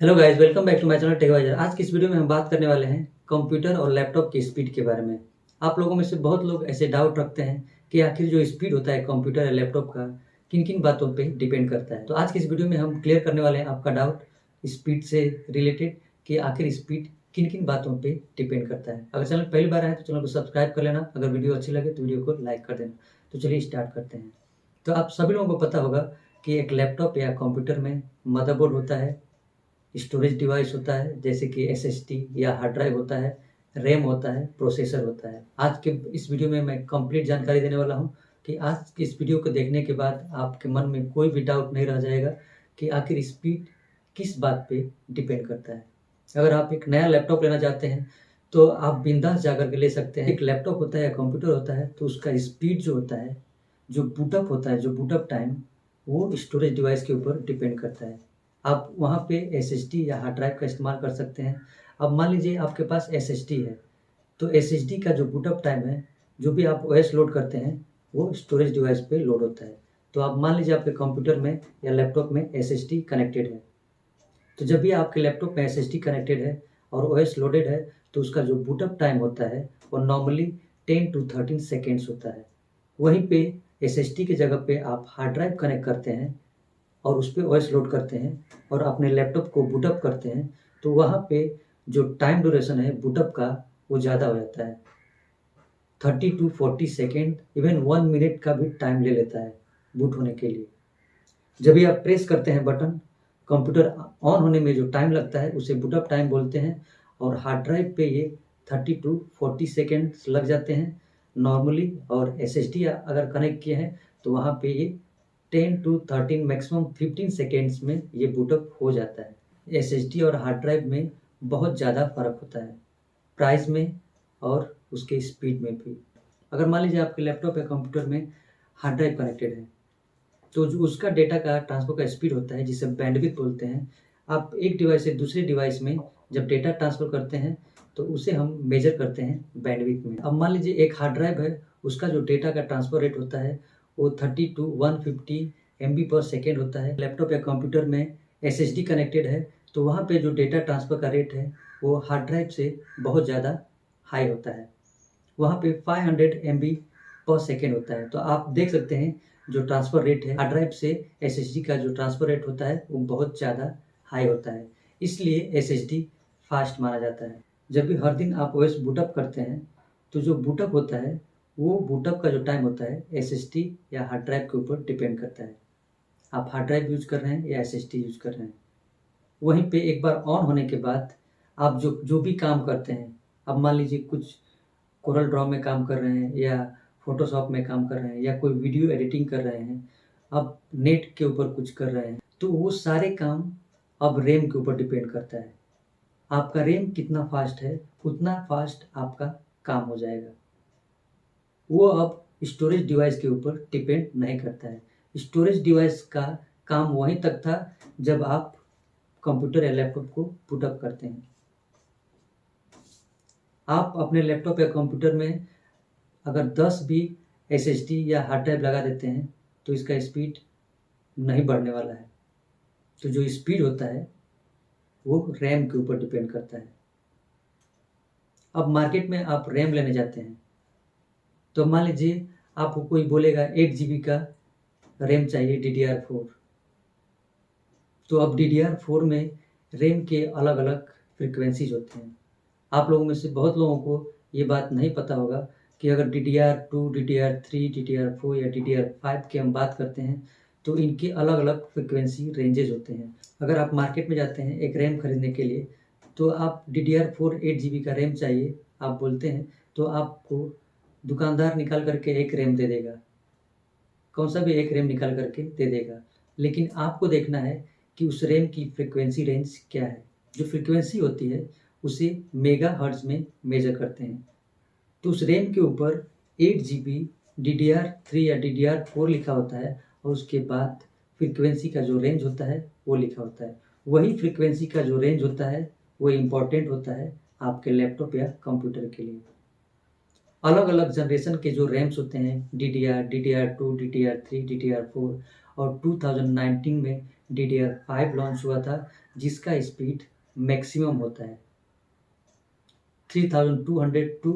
Hello guys, welcome back to my channel Techwiser. आज की इस वीडियो में हम बात करने वाले हैं कंप्यूटर और लैपटॉप की स्पीड के बारे में। आप लोगों में से बहुत लोग ऐसे डाउट रखते हैं कि आखिर जो स्पीड होता है कंप्यूटर या लैपटॉप का किन-किन बातों पे डिपेंड करता है। तो आज की इस वीडियो में हम क्लियर करने वाले हैं आपका डाउट स्पीड से रिलेटेड कि आखिर स्पीड किन-किन बातों पे डिपेंड करता है। अगर चैनल पहली बार आए तो चैनल को सब्सक्राइब कर लेना। अगर वीडियो अच्छी लगे तो वीडियो को लाइक कर देना। तो चलिए स्टार्ट करते हैं। तो आप सभी लोगों को पता होगा कि एक लैपटॉप या कंप्यूटर में मदरबोर्ड होता है, स्टोरेज डिवाइस होता है जैसे कि एसएसडी या हार्ड ड्राइव होता है, रैम होता है, प्रोसेसर होता है। आज के इस वीडियो में मैं कंप्लीट जानकारी देने वाला हूं कि आज की इस वीडियो को देखने के बाद आपके मन में कोई भी डाउट नहीं रह जाएगा कि आखिर स्पीड किस बात पे डिपेंड करता है। अगर आप एक नया लैपटॉप लेना चाहते हैं तो आप बिंदास जाकर के ले सकते हैं। एक लैपटॉप होता है या कंप्यूटर होता है तो उसका स्पीड जो होता है, जो बूटअप होता है, जो बूटअप टाइम, वो स्टोरेज डिवाइस के ऊपर डिपेंड करता है। आप वहाँ पे एसएसडी या हार्ड ड्राइव का इस्तेमाल कर सकते हैं। अब मान लीजिए आपके पास एसएसडी है, तो एसएसडी का जो बूटअप टाइम है, जो भी आप ओएस लोड करते हैं, वो स्टोरेज डिवाइस पे लोड होता है। तो आप मान लीजिए आपके कंप्यूटर में या लैपटॉप में एसएसडी कनेक्टेड है, तो जब भी आपके लैपटॉप में एसएसडी कनेक्टेड है और ओएस लोडेड है, तो उसका जो बूटअप टाइम होता है, वो नॉर्मली 10 टू 13 सेकेंड्स होता है। वहीं पे एसएसडी की जगह पे आप हार्ड ड्राइव कनेक्ट करते हैं और उस पे ओएस लोड करते हैं और अपने लैपटॉप को बूटअप करते हैं, तो वहाँ पे जो टाइम ड्यूरेशन है बूटअप का, वो ज़्यादा हो जाता है। 30 टू 40 सेकेंड, इवन 1 मिनट का भी टाइम ले लेता है बूट होने के लिए। जब भी आप प्रेस करते हैं बटन, कंप्यूटर ऑन होने में जो टाइम लगता है उसे बूटअप टाइम बोलते हैं, और हार्ड ड्राइव पे ये 30 टू 40 सेकेंड्स लग जाते हैं नॉर्मली। और एसएसडी अगर कनेक्ट किए हैं तो वहाँ पे ये 10 टू 13 मैक्सिमम 15 सेकेंड्स में ये बूटअप हो जाता है। एसएसडी और हार्ड ड्राइव में बहुत ज़्यादा फ़र्क होता है, प्राइस में और उसके स्पीड में भी। अगर मान लीजिए आपके लैपटॉप या कंप्यूटर में हार्ड ड्राइव कनेक्टेड है, तो जो उसका डेटा का ट्रांसफ़र का स्पीड होता है जिसे बैंडविड्थ बोलते हैं। आप एक डिवाइस से दूसरे डिवाइस में जब डेटा ट्रांसफ़र करते हैं तो उसे हम मेज़र करते हैं बैंडविड्थ में। अब मान लीजिए एक हार्ड ड्राइव है, उसका जो डेटा का ट्रांसफ़र रेट होता है वो 30 टू 150 एमबी पर सेकेंड होता है। लैपटॉप या कंप्यूटर में एसएसडी कनेक्टेड है, तो वहाँ पे जो डेटा ट्रांसफ़र का रेट है वो हार्ड ड्राइव से बहुत ज़्यादा हाई होता है। वहाँ पे 500 एमबी पर सेकेंड होता है। तो आप देख सकते हैं जो ट्रांसफ़र रेट है हार्ड ड्राइव से एसएसडी का, जो ट्रांसफ़र रेट होता है वो बहुत ज़्यादा हाई होता है, इसलिए एसएसडी फास्ट माना जाता है। जब भी हर दिन आप ओएस बूटअप करते हैं तो जो बूटअप होता है, वो बूटअप का जो टाइम होता है एसएसडी या हार्ड ड्राइव के ऊपर डिपेंड करता है। आप हार्ड ड्राइव यूज़ कर रहे हैं या एसएसडी यूज़ कर रहे हैं। वहीं पे एक बार ऑन होने के बाद आप जो जो भी काम करते हैं, अब मान लीजिए कुछ कोरल ड्रॉ में काम कर रहे हैं या फ़ोटोशॉप में काम कर रहे हैं या कोई वीडियो एडिटिंग कर रहे हैं, अब नेट के ऊपर कुछ कर रहे हैं, तो वो सारे काम अब रैम के ऊपर डिपेंड करता है। आपका रैम कितना फ़ास्ट है, उतना फ़ास्ट आपका काम हो जाएगा। वो अब स्टोरेज डिवाइस के ऊपर डिपेंड नहीं करता है। स्टोरेज डिवाइस का काम वहीं तक था जब आप कंप्यूटर या लैपटॉप को बूटअप करते हैं। आप अपने लैपटॉप या कंप्यूटर में अगर 10 भी एसएसडी या हार्ड ड्राइव लगा देते हैं तो इसका स्पीड नहीं बढ़ने वाला है। तो जो स्पीड होता है वो रैम के ऊपर डिपेंड करता है। अब मार्केट में आप रैम लेने जाते हैं, तो मान लीजिए आपको कोई बोलेगा 8 जीबी का रैम चाहिए DDR4। तो अब DDR4 में रैम के अलग अलग फ्रिक्वेंसीज होते हैं। आप लोगों में से बहुत लोगों को ये बात नहीं पता होगा कि अगर DDR2, DDR3, DDR4 या DDR5 की हम बात करते हैं तो इनके अलग अलग फ्रिक्वेंसी रेंजेस होते हैं। अगर आप मार्केट में जाते हैं एक रैम खरीदने के लिए, तो आप DDR4 8 जीबी का रैम चाहिए आप बोलते हैं, तो आपको दुकानदार निकाल करके एक रैम दे देगा, कौन सा भी एक रैम निकाल करके दे देगा। लेकिन आपको देखना है कि उस रैम की फ्रिक्वेंसी रेंज क्या है। जो फ्रिक्वेंसी होती है उसे मेगाहर्ट्ज़ में मेजर करते हैं। तो उस रैम के ऊपर 8 जीबी DDR3 या DDR4 लिखा होता है और उसके बाद फ्रिक्वेंसी का जो रेंज होता है वो लिखा होता है। वही फ्रिक्वेंसी का जो रेंज होता है वो इम्पॉर्टेंट होता है आपके लैपटॉप या कंप्यूटर के लिए। अलग अलग जनरेशन के जो रैम्स होते हैं, DDR2, DDR3, DDR4, और 2019 में DDR5 लॉन्च हुआ था, जिसका स्पीड मैक्सिमम होता है 3200 टू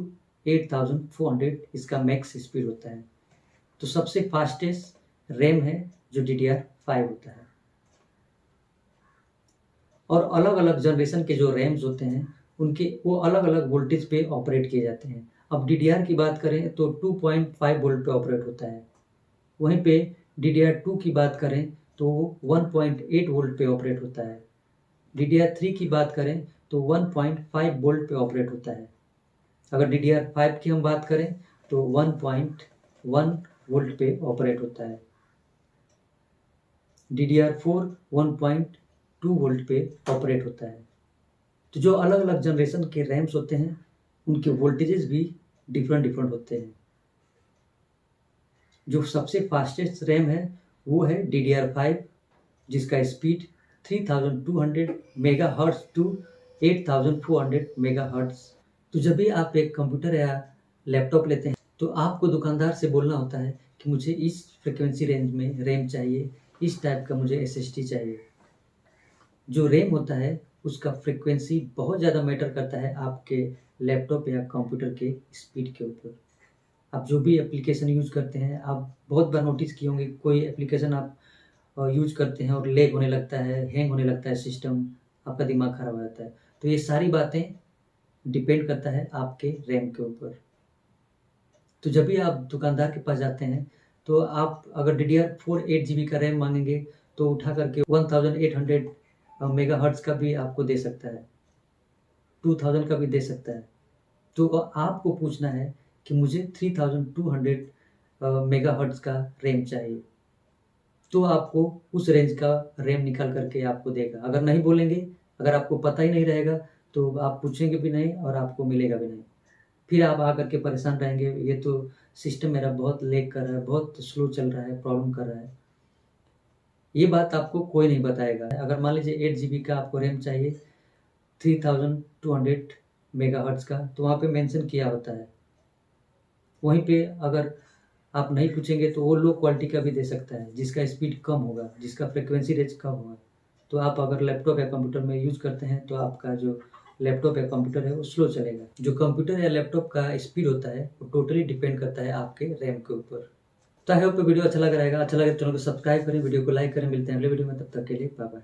8400 इसका मैक्स स्पीड होता है। तो सबसे फास्टेस्ट रैम है जो DDR5 होता है। और अलग अलग जनरेशन के जो रैम्स होते हैं उनके वो अलग अलग वोल्टेज पे ऑपरेट किए जाते हैं। अब DDR की बात करें तो 2.5 वोल्ट पे ऑपरेट होता है। वहीं पे DDR2 की बात करें तो 1.8 वोल्ट पे ऑपरेट होता है। DDR3 की बात करें तो 1.5 वोल्ट पे ऑपरेट होता है। अगर DDR5 की हम बात करें तो 1.1 वोल्ट पे ऑपरेट होता है। DDR4 1.2 वोल्ट पे ऑपरेट होता है। तो जो अलग अलग जनरेशन के रैम्स होते हैं उनके वोल्टेजेस भी डिफरेंट होते हैं। जो सबसे फास्टेस्ट रैम है वो है DDR5 जिसका स्पीड 3200 मेगाहर्ट्ज टू 8400 मेगाहर्ट्ज। तो जब भी आप एक कंप्यूटर या लैपटॉप लेते हैं तो आपको दुकानदार से बोलना होता है कि मुझे इस फ्रिक्वेंसी रेंज में रैम चाहिए, इस टाइप का मुझे SSD चाहिए। जो रैम होता है उसका फ्रिक्वेंसी बहुत ज़्यादा मैटर करता है आपके लैपटॉप या कंप्यूटर के स्पीड के ऊपर। आप जो भी एप्लीकेशन यूज़ करते हैं, आप बहुत बार नोटिस किए होंगे, कोई एप्लीकेशन आप यूज़ करते हैं और लैग होने लगता है, हैंग होने लगता है सिस्टम, आपका दिमाग ख़राब हो जाता है। तो ये सारी बातें डिपेंड करता है आपके रैम के ऊपर। तो जब भी आप दुकानदार के पास जाते हैं तो आप अगर DDR4 8 GB का रैम मांगेंगे तो उठा करके 1800 मेगाहर्ट्ज़ का भी आपको दे सकता है, 2000 का भी दे सकता है। तो आपको पूछना है कि मुझे 3200 मेगाहर्ट्ज़ का रैम चाहिए, तो आपको उस रेंज का रैम निकाल करके आपको देगा। अगर नहीं बोलेंगे, अगर आपको पता ही नहीं रहेगा तो आप पूछेंगे भी नहीं और आपको मिलेगा भी नहीं। फिर आप आकर के परेशान रहेंगे, ये तो सिस्टम मेरा बहुत लैग कर रहा है, बहुत स्लो चल रहा है, प्रॉब्लम कर रहा है। ये बात आपको कोई नहीं बताएगा। अगर मान लीजिए 8 GB का आपको रैम चाहिए 3200 मेगाहर्ट्ज़ का, तो वहाँ पे मेंशन किया होता है। वहीं पे अगर आप नहीं पूछेंगे तो वो लो क्वालिटी का भी दे सकता है जिसका स्पीड कम होगा, जिसका फ्रिक्वेंसी रेंज कम होगा। तो आप अगर लैपटॉप या कंप्यूटर में यूज़ करते हैं तो आपका जो लैपटॉप या कंप्यूटर है वो स्लो चलेगा। जो कंप्यूटर या लैपटॉप का स्पीड होता है वो टोटली डिपेंड करता है आपके रैम के ऊपर। तो आई होप वीडियो अच्छा लगा रहेगा। अच्छा लगे तो चैनल को सब्सक्राइब करें, वीडियो को लाइक करें। मिलते हैं अगले वीडियो में, तब तक के लिए बाय बाय।